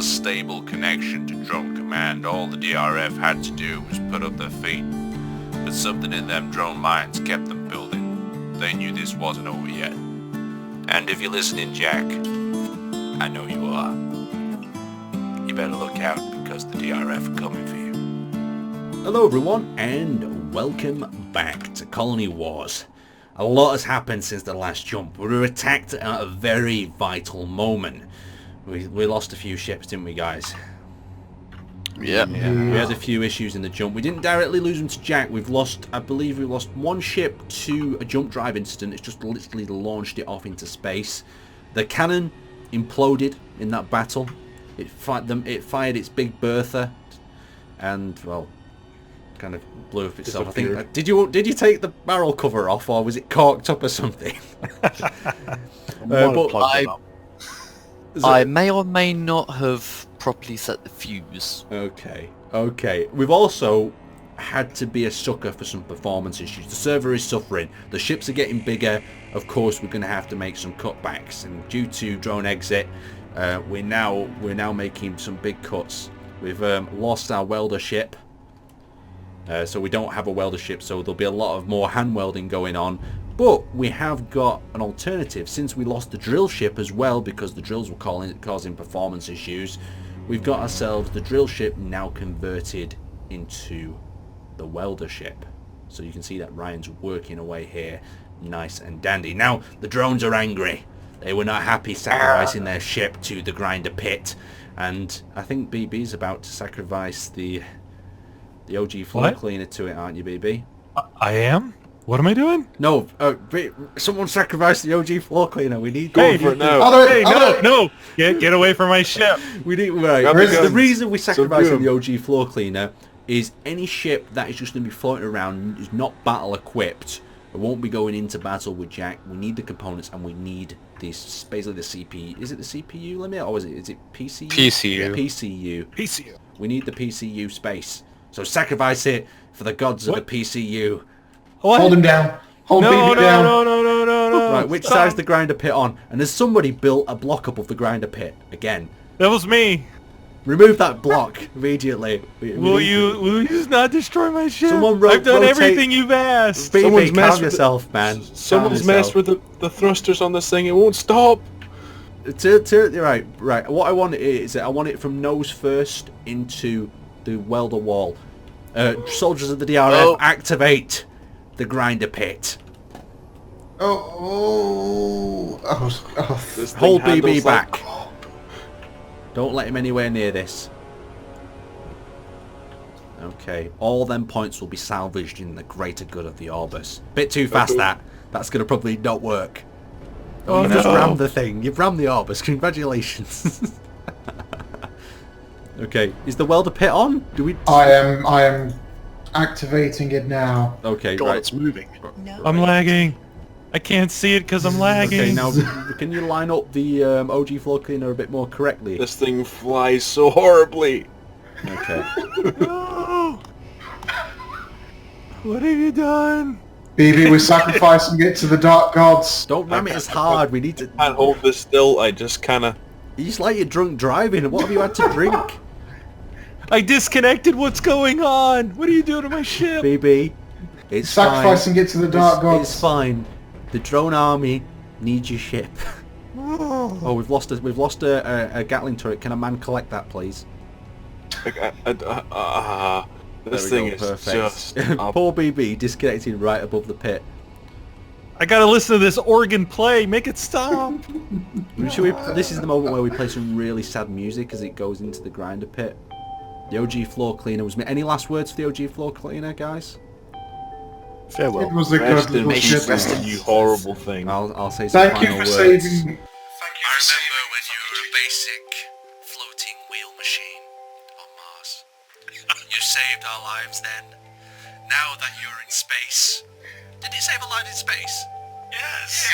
a stable connection to drone command, all the DRF had to do was put up their feet. But something in them drone minds kept them building. They knew this wasn't over yet. And if you're listening, Jack, I know you are. You better look out because the DRF are coming for you. Hello everyone, and welcome back to Colony Wars. A lot has happened since the last jump. We were attacked at a very vital moment. We lost a few ships, didn't we, guys? Yeah. We had a few issues in the jump. We didn't directly lose them to Jack. I believe we lost one ship to a jump drive incident. It's just literally launched it off into space. The cannon imploded in that battle. It fired its big Bertha, and well, kind of blew up itself. I think. Did you take the barrel cover off, or was it corked up or something? I may or may not have properly set the fuse. Okay. We've also had to be a sucker for some performance issues. The server is suffering. The ships are getting bigger. Of course, we're going to have to make some cutbacks, and due to drone exit, we're now making some big cuts. We've lost our welder ship. So we don't have a welder ship, so there'll be a lot of more hand welding going on. But we have got an alternative. Since we lost the drill ship as well, because the drills were causing performance issues, we've got ourselves the drill ship now converted into the welder ship. So you can see that Ryan's working away here, nice and dandy. Now, the drones are angry. They were not happy sacrificing their ship to the grinder pit. And I think BB's about to sacrifice the OG floor cleaner to it, aren't you, BB? I am? What am I doing? No, someone sacrificed the OG floor cleaner. We need go for it now. No! Get away from my ship. We need the reason we sacrificing the OG floor cleaner is any ship that is just going to be floating around is not battle equipped. It won't be going into battle with Jack. We need the components, and we need this, basically the CPU. Is it the CPU limit, or is it PCU? PCU. PCU. We need the PCU space. So sacrifice it for the gods of the PCU. What? Hold him down. Hold BB down. No. Right, which side's the grinder pit on? And has somebody built a block up of the grinder pit again? That was me. Remove that block immediately. Will you not destroy my ship? I've done everything you've asked. Someone's messed with yourself, man. Someone's messed with the thrusters on this thing. It won't stop. Right. What I want is I want it from nose first into the welder wall. Soldiers of the DRF, activate the grinder pit. Hold BB back. Don't let him anywhere near this. Okay, all them points will be salvaged in the greater good of the Orbis. Bit too fast, that's going to probably not work. You just rammed the thing. You've rammed the Orbis. Congratulations. Okay, is the welder pit on? I am activating it now. Okay, God, right. it's moving. No. I'm lagging. I can't see it because I'm lagging. Okay, now can you line up the OG floor cleaner a bit more correctly? This thing flies so horribly. Okay. No! What have you done? BB, we're sacrificing it to the dark gods. Don't ram it as hard. We need to. I can't hold this still. I just kind of. It's like you're drunk driving. What have you had to drink? I disconnected. What's going on? What are you doing to my ship? BB, it's sacrificing fine. it to the dark gods. It's fine. The drone army needs your ship. Oh, we've lost a Gatling turret. Can a man collect that, please? This thing is perfect. just Poor BB disconnecting right above the pit. I gotta listen to this organ play. Make it stop. This is the moment where we play some really sad music as it goes into the grinder pit. The OG floor cleaner was me. Any last words for the OG floor cleaner, guys? farewell. It was a good little ship. You horrible thing. I'll say some Thank you final for words. saving. I remember when you were a basic floating wheel machine on Mars. You saved our lives then. Now that you're in space. Did it save a life in space? Yes.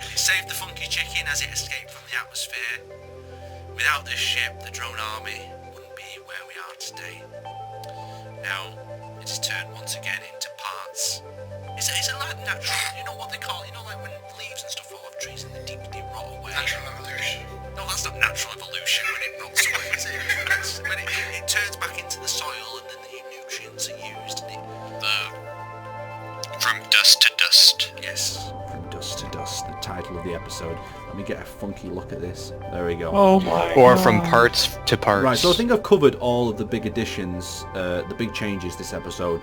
It saved the funky chicken as it escaped from the atmosphere. Without this ship, the drone army wouldn't be where we are today. Now, it is turned once again into parts. Is it like natural, you know what they call it, you know like when leaves and stuff fall off trees and they deep rot away? Natural evolution. No, From Dust to Dust. Yes, From Dust to Dust, the title of the episode. Let me get a funky look at this. There we go. Oh my Or God. From Parts to Parts. Right, so I think I've covered all of the big additions, the big changes this episode.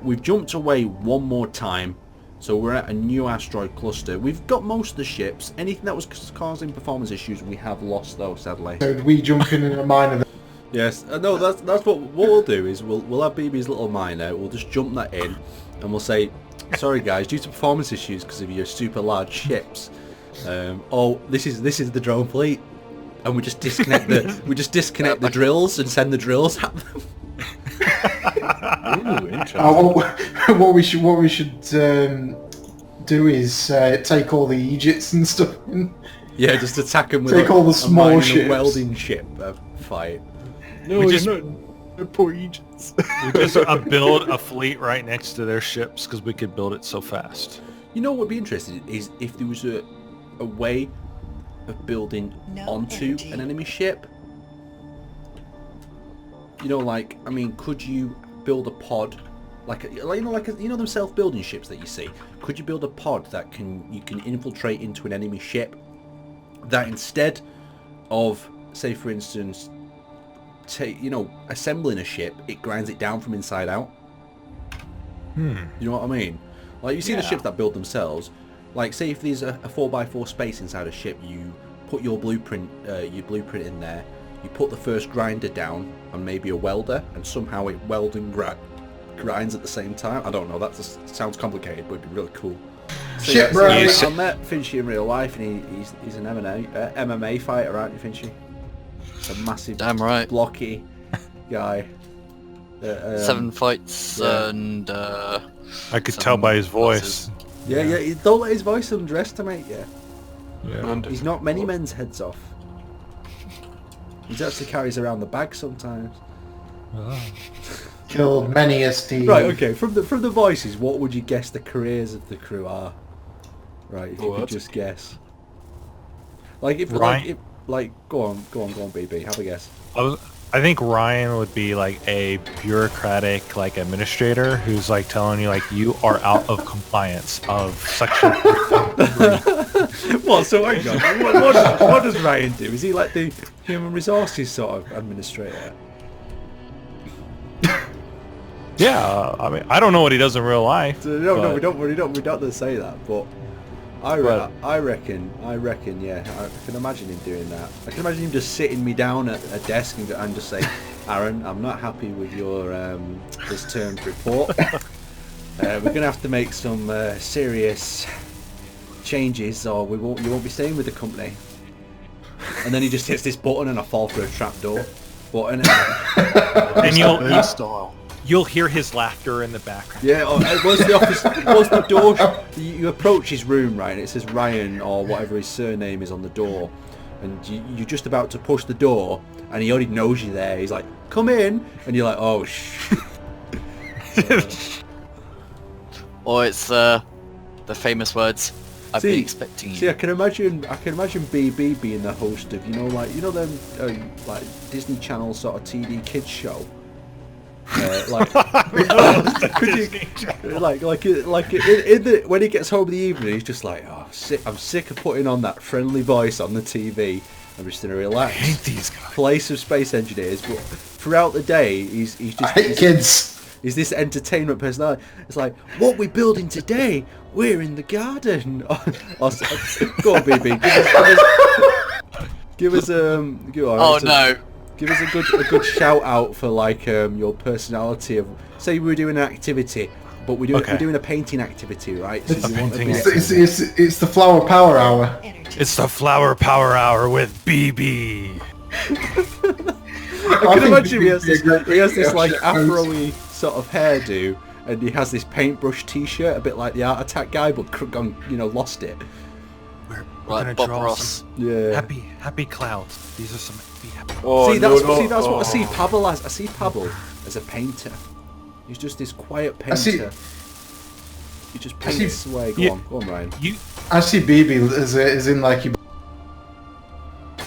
We've jumped away one more time, so we're at a new asteroid cluster. We've got most of the ships. Anything that was causing performance issues, we have lost though, sadly. So we jump in a miner. Yes, no, that's what we'll do is we'll have BB's little miner. We'll just jump that in, and we'll say, sorry guys, due to performance issues because of your super large ships. Oh, this is the drone fleet, and we just disconnect the drills and send the drills at them. Ooh, interesting. What we should do is take all the Egypts and stuff in. Yeah, just attack them with Take all the small mining ships. and welding ship fight. No, We you're just- not. Poor Egypts. We just build a fleet right next to their ships because we could build it so fast. You know what would be interesting is if there was a way of building onto an enemy ship. You know, like, I mean, could you build a pod, like them self-building ships that you see? Could you build a pod that you can infiltrate into an enemy ship? That instead of, say, for instance, assembling a ship, it grinds it down from inside out. You know what I mean? Like, you see the ships that build themselves. Like, say if there's a 4x4 space inside a ship, you put your blueprint in there. You put the first grinder down and maybe a welder, and somehow it welds and grinds at the same time. I don't know. That just sounds complicated, but it'd be really cool. So, Shit, bro. I met Finchy in real life, and he's an MMA fighter, aren't you, Finchy? A massive, Damn right. blocky guy. 7 fights yeah. and I could some tell by his voice. losses. Yeah. Don't let his voice underestimate you. Yeah. He's not many men's heads off. He actually carries around the bag sometimes. Killed many a Steve. Right, okay. From the voices, what would you guess the careers of the crew are? Right, if you could just guess. Like if Ryan- go on, BB. Have a guess. I think Ryan would be like a bureaucratic like administrator who's like telling you like you are out of compliance of section. What? So hang on. What does Ryan do? Is he like the human resources sort of administrator? Yeah, I mean I don't know what he does in real life. No, but- we don't say that. But I reckon, yeah, I can imagine him doing that. I can imagine him just sitting me down at a desk and just say, Aaron, I'm not happy with your this term's report. We're gonna have to make some serious changes, or you won't be staying with the company. And then he just hits this button, and I fall through a trapdoor. Button. And you'll hear his laughter in the background. Yeah, once the door, you approach his room, right, and it says Ryan or whatever his surname is on the door, and you're just about to push the door, and he already knows you there. He's like, "Come in," and you're like, "Oh sh." Or it's the famous words, I've been expecting you. See, I can imagine BB being the host of, them like Disney Channel sort of TV kids show. When he gets home in the evening, he's just like, "Oh, I'm sick of putting on that friendly voice on the TV. I'm just in a relaxed these guys. place of space engineers." But throughout the day, he's just Kids. He's this entertainment personality. It's like, what we're building today, we're in the garden. Go on, BB. Give us Give us a good shout out for like your personality of. Say we were doing an activity, but we're doing a painting activity, right? So you want to be- It's the flower power hour. It's the Flower Power Hour with BB. I can imagine he has this like afro-y sort of hairdo, and he has this paintbrush T-shirt, a bit like the Art Attack guy, but lost it. We're Like gonna Bob draw Ross. some Yeah. happy clouds. These are some happy. Oh, See, no, that's no. what I see Pavel as. I see Pavel as a painter. He's just this quiet painter. He just paints away. Go on, Ryan. I see BB as in like he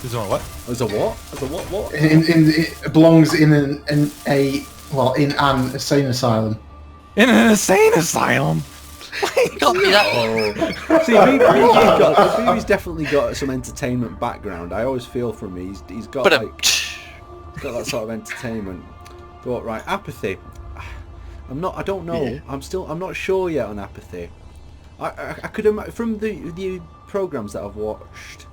Is on what? As a what? As a what? What? it belongs in an insane asylum. In an insane asylum. Can't be that. Oh, see, BB's definitely got some entertainment background. I always feel from him. He's got But like, he's got that sort of entertainment. But right, apathy. I don't know. Yeah. I'm not sure yet on apathy. I could from the programs that I've watched.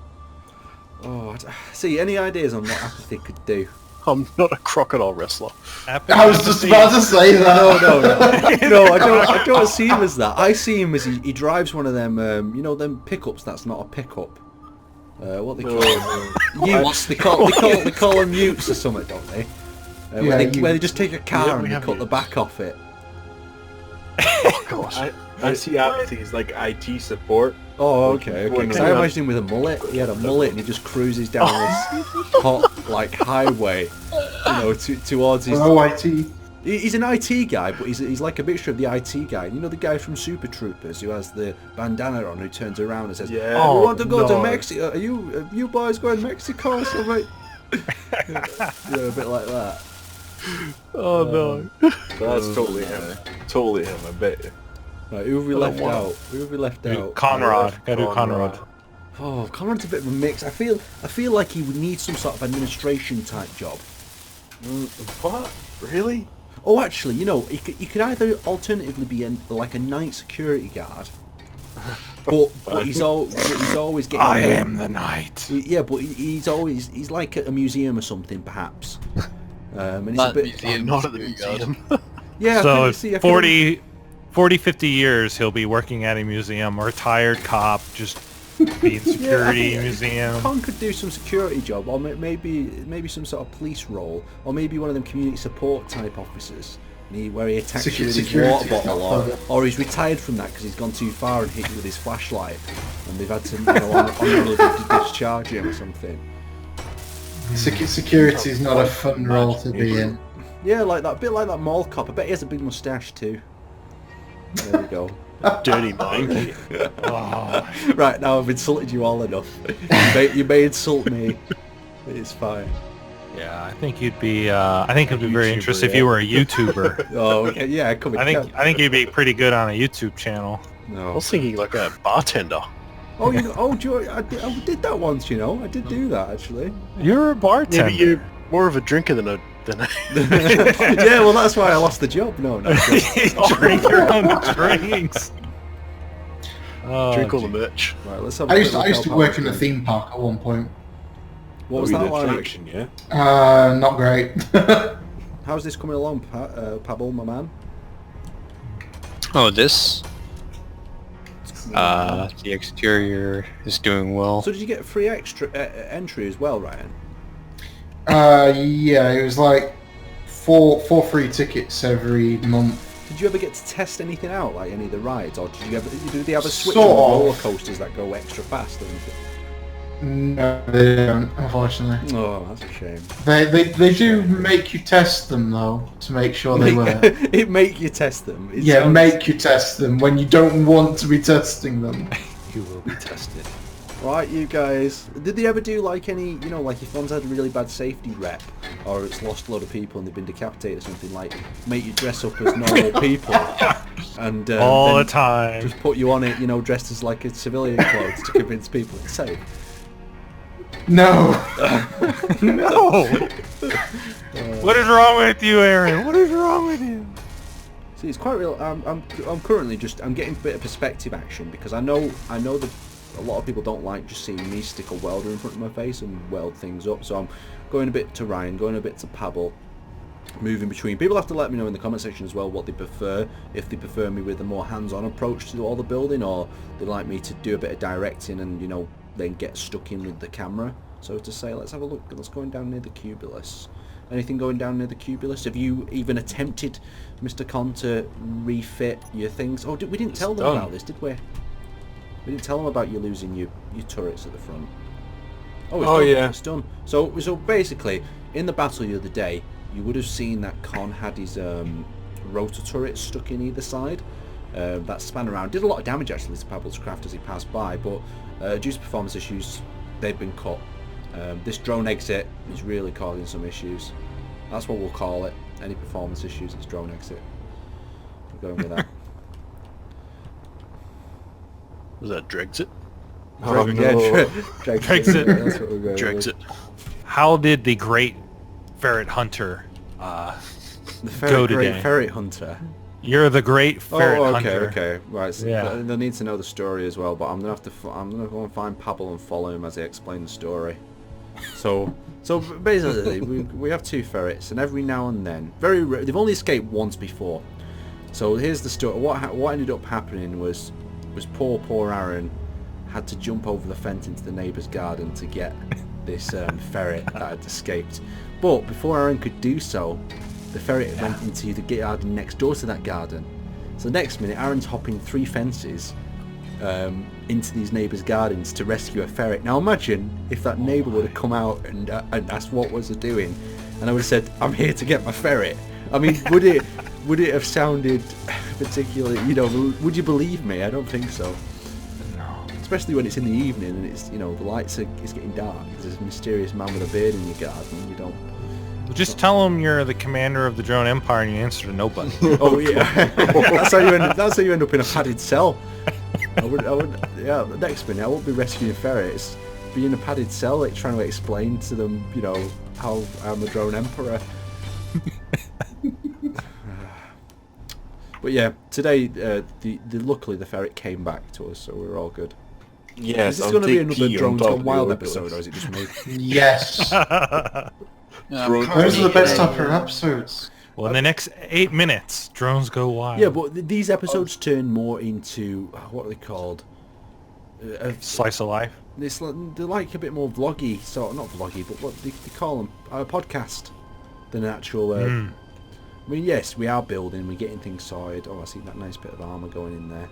Oh, see, any ideas on what apathy could do? I'm not a crocodile wrestler. I was just about to say that. No, I don't see him as that. I see him as he drives one of them, them pickups. That's not a pickup. What they call them? Utes. They call them utes or something, don't they? Where they just take a car and they cut the back off it. Oh gosh. I see apathy as like IT support. Oh, okay. Because I imagined him with a mullet. He had a mullet and he just cruises down this hot, highway, towards his... Oh, IT. He's an IT guy, but he's like a mixture of the IT guy. You know the guy from Super Troopers who has the bandana on, who turns around and says, Yeah. "We want to go to Mexico. Are you boys going to Mexico or something?" A bit like that. Oh no. That's totally him. Totally him, I bet you. Right, who have we left out? Who have we left out? Conrad. Gotta do Conrad. Oh, Conrad's a bit of a mix. I feel like he would need some sort of administration type job. What? Really? Oh, actually, he could either alternatively be like a night security guard, but he's always getting. I am the knight. Yeah, but he's like at a museum or something, perhaps. And it's That a bit. museum, Not at the museum. Yeah. So I 50 years he'll be working at a museum, a retired cop, just being security museum. Con could do some security job, or maybe some sort of police role, or maybe one of them community support type officers, where he attacks you with his water bottle, or he's retired from that because he's gone too far and hit you with his flashlight, and they've had to honourably discharge him or something. Security is not a fun role to be in. Yeah, a bit like that mall cop. I bet he has a big moustache too. There we go. Dirty Mike. Right, now I've insulted you all enough. You may insult me. It's fine. Yeah, I think you'd be. I think it'd be very interesting if you were a YouTuber. Oh, okay. Yeah, I think you'd be pretty good on a YouTube channel. I No. was thinking like a bartender. Oh, I did that once. I did do that actually. You're a bartender. Yeah, but you're more of a drinker than a. Yeah, well, that's why I lost the job. No. Drink your own drinks. Oh, Drink all the merch. Right, let's have. I used to work in a theme park at one point. What was that like? Attraction, yeah? Not great. How's this coming along, Pabble, my man? Oh, this? The exterior is doing well. So did you get free extra entry as well, Ryan? Yeah, it was like four free tickets every month. Did you ever get to test anything out, like any of the rides, or do they have a switch Sort on of. roller coasters that go extra fast? No, they don't, unfortunately. Oh, that's a shame. They do make you test them though, to make sure they work. It make you test them. Yeah, make you test them when you don't want to be testing them. You will be tested. Right, you guys. Did they ever do like any, like if one's had a really bad safety rep, or it's lost a lot of people and they've been decapitated or something, like make you dress up as normal people, and all then the time. just put you on it, dressed as like a civilian clothes to convince people it's safe? No. No. What is wrong with you, Aaron? What is wrong with you? See, it's quite real. I'm currently I'm getting a bit of perspective action because I know that a lot of people don't like just seeing me stick a welder in front of my face and weld things up. So I'm going a bit to Ryan, going a bit to Pabble, moving between. People have to let me know in the comment section as well what they prefer. If they prefer me with a more hands-on approach to all the building, or they like me to do a bit of directing and then get stuck in with the camera. So to say, let's have a look. Let's go down near the Cubulus. Anything going down near the Cubulus? Have you even attempted, Mr. Con, to refit your things? Oh, we didn't tell them about this, did we? We didn't tell them about you losing your turrets at the front. Oh, it's done. Yeah. It's done. So basically, in the battle the other day, you would have seen that Con had his rotor turrets stuck in either side. That span around. Did a lot of damage actually to Pabble's craft as he passed by, but due to performance issues, they've been cut. This drone exit is really causing some issues. That's what we'll call it. Any performance issues, it's drone exit. We're going with that. Was that Drexit? Oh, Yeah, no. Brexit. That's what we're going with. Drexit. How did the great ferret hunter? The Go great today. ferret hunter. You're the great ferret Oh, okay, hunter. okay, right. So Yeah. they'll need to know the story as well. But I'm gonna have to. I'm gonna go and find Pablo and follow him as I explain the story. So basically, we have two ferrets, and every now and then, they've only escaped once before. So here's the story. What ended up happening was poor Aaron had to jump over the fence into the neighbour's garden to get this ferret that had escaped. But before Aaron could do so, the ferret went into the garden next door to that garden. So next minute, Aaron's hopping 3 fences into these neighbours' gardens to rescue a ferret. Now imagine if that neighbour would have come out and asked what was it doing, and I would have said, "I'm here to get my ferret." I mean, would it have sounded particularly? Would you believe me? I don't think so. No. Especially when it's in the evening and it's the lights it's getting dark. There's a mysterious man with a beard in your garden. You don't. Just tell them you're the commander of the drone empire and you answer to nobody. Oh yeah, that's how you end up in a padded cell. I would. Yeah. The next minute, I won't be rescuing ferrets. Be in a padded cell, like trying to explain to them, how I'm a drone emperor. But yeah, today, luckily the ferret came back to us, so we're all good. Yes, Is this I'll going to be take another key on Drones top Gone of Wild the episode, or Oculus. is it just me? Yes. Yeah, Drone- I'm Those are the best currently type of getting- episodes. Well, in the next 8 minutes, drones go wild. Yeah, but these episodes turn more into what are they called? Slice of life. They're like a bit more vloggy, sort of, not vloggy, but what they call them, a podcast than an actual. I mean, yes, we are building, we're getting things sorted. Oh, I see that nice bit of armour going in there.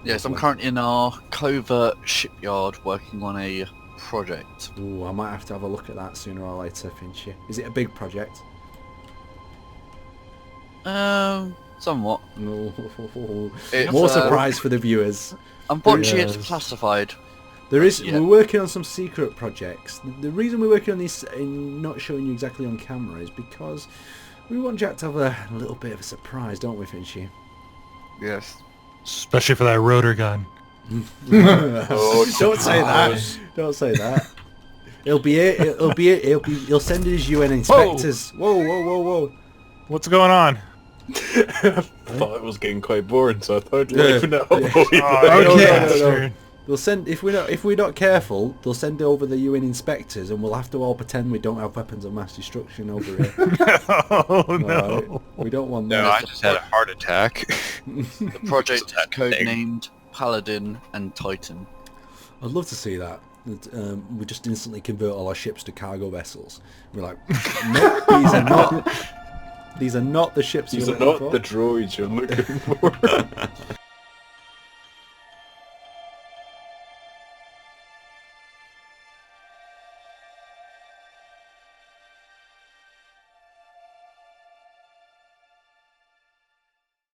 Yes, I'm currently in our covert shipyard working on a project. Ooh, I might have to have a look at that sooner or later, Finchy. Is it a big project? Somewhat. No. It's, More surprise for the viewers. I'm watching it Yes. classified. There is. Yeah. We're working on some secret projects. The reason we're working on these and not showing you exactly on camera is because we want Jack to have a little bit of a surprise, don't we, Finchy? Yes. Especially for that rotor gun. Oh, Don't say that. surprise. Don't say that. He'll send his UN inspectors. Whoa. What's going on? I thought it was getting quite boring, so I thought Yeah. leaving it up. Yeah. Oh, Oh, no, you no, bastard. They'll send if we're not careful. They'll send over the UN inspectors, and we'll have to all pretend we don't have weapons of mass destruction over here. Oh, no. Alright? We don't want No, that. I just had a heart attack. The project is That thing. codenamed Paladin and Titan. I'd love to see that. We just instantly convert all our ships to cargo vessels. We're like, no, these are not. These are not the ships. These you're are looking not for. the droids you're looking for.